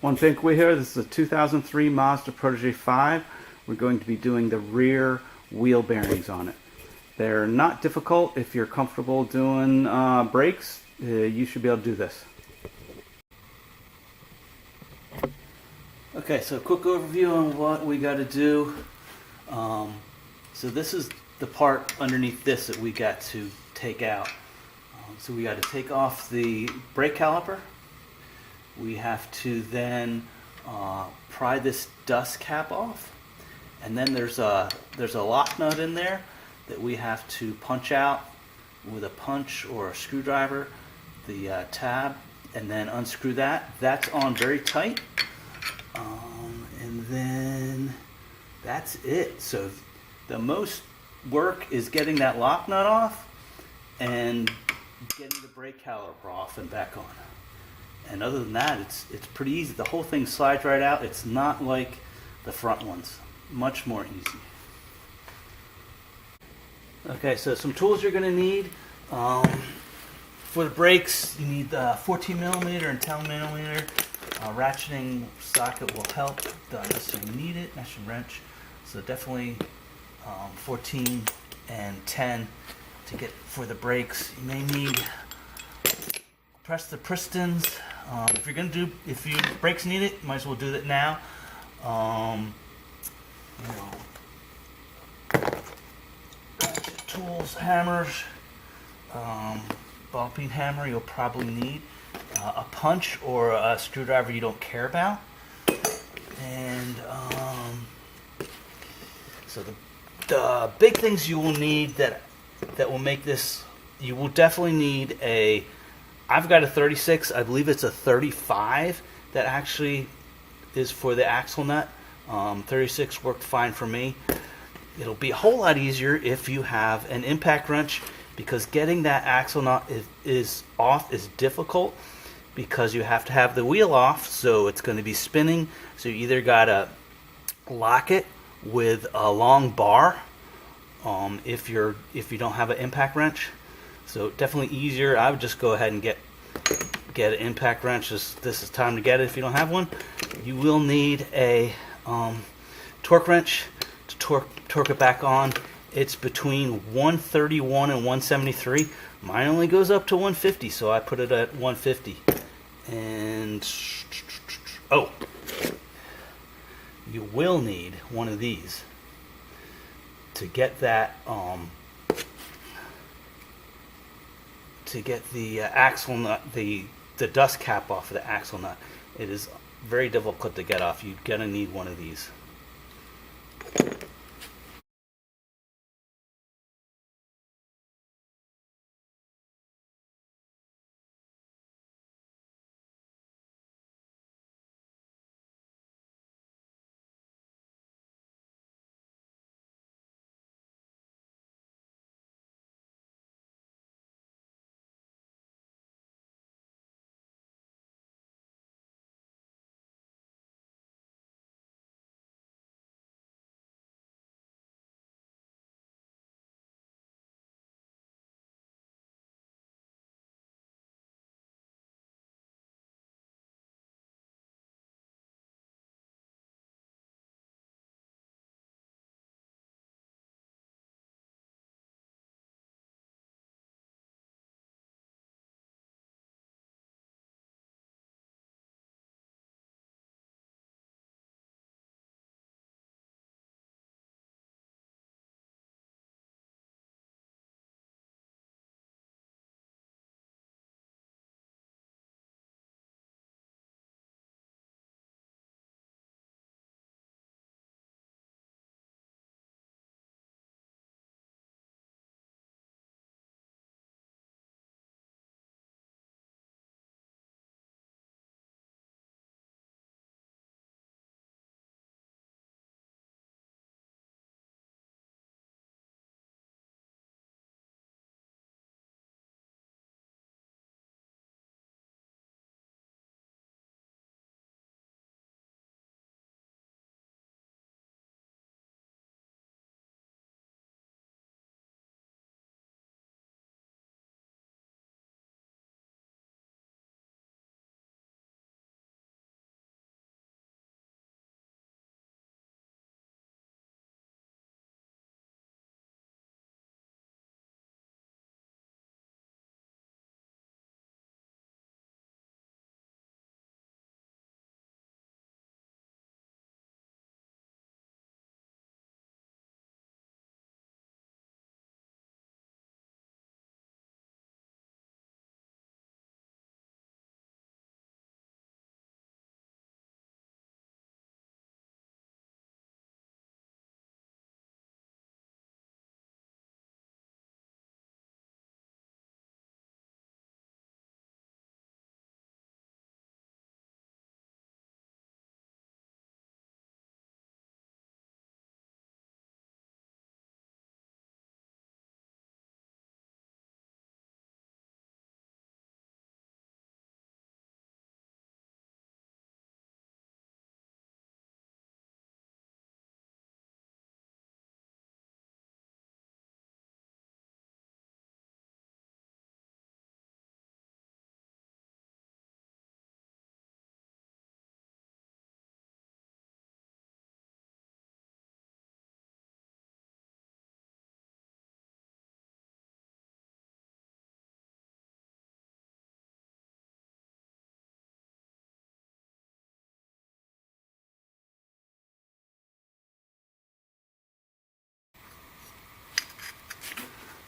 One thing we here, this is a 2003 Mazda Protege 5. We're going to be doing the rear wheel bearings on it. They're not difficult. If you're comfortable doing brakes, you should be able to do this. Okay, so a quick overview on what we got to do. So this is the part underneath this that we got to take out. So we got to take off the brake caliper. We have to then pry this dust cap off, and then there's a lock nut in there that we have to punch out with a punch or a screwdriver, the tab, and then unscrew that. That's on very tight, and then that's it. So the most work is getting that lock nut off and getting the brake caliper off and back on. And other than that, it's pretty easy. The whole thing slides right out. It's not like the front ones. Much more easy. Okay, so some tools you're going to need. For the brakes, you need the 14 millimeter and 10 millimeter. Ratcheting socket will help. Don't necessarily need it. Mesh and wrench. So definitely 14 and 10 to get for the brakes. You may need press the pistons. If your brakes need it, you might as well do that now. Tools, hammers, ball peen hammer you'll probably need, a punch or a screwdriver you don't care about, and so the big things you will need that will make this, you will definitely need I've got a 36, I believe it's a 35 that actually is for the axle nut. 36 worked fine for me. It'll be a whole lot easier if you have an impact wrench, because getting that axle nut is off is difficult, because you have to have the wheel off, so it's going to be spinning. So you either got to lock it with a long bar if you don't have an impact wrench. So definitely easier. I would just go ahead and get an impact wrench. This is time to get it if you don't have one. You will need a torque wrench to torque it back on. It's between 131 and 173. Mine only goes up to 150, so I put it at 150. And you will need one of these to get that to get the axle nut, the dust cap off of the axle nut. It is very difficult to get off. You're gonna need one of these.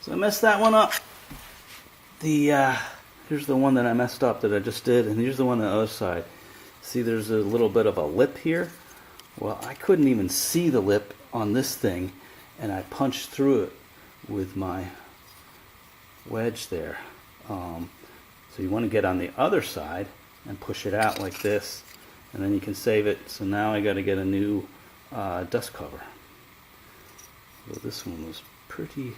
So I messed that one up. Here's the one that I messed up that I just did, and here's the one on the other side. See, there's a little bit of a lip here. Well, I couldn't even see the lip on this thing, and I punched through it with my wedge there. So you want to get on the other side and push it out like this, and then you can save it. So now I got to get a new dust cover. So this one was pretty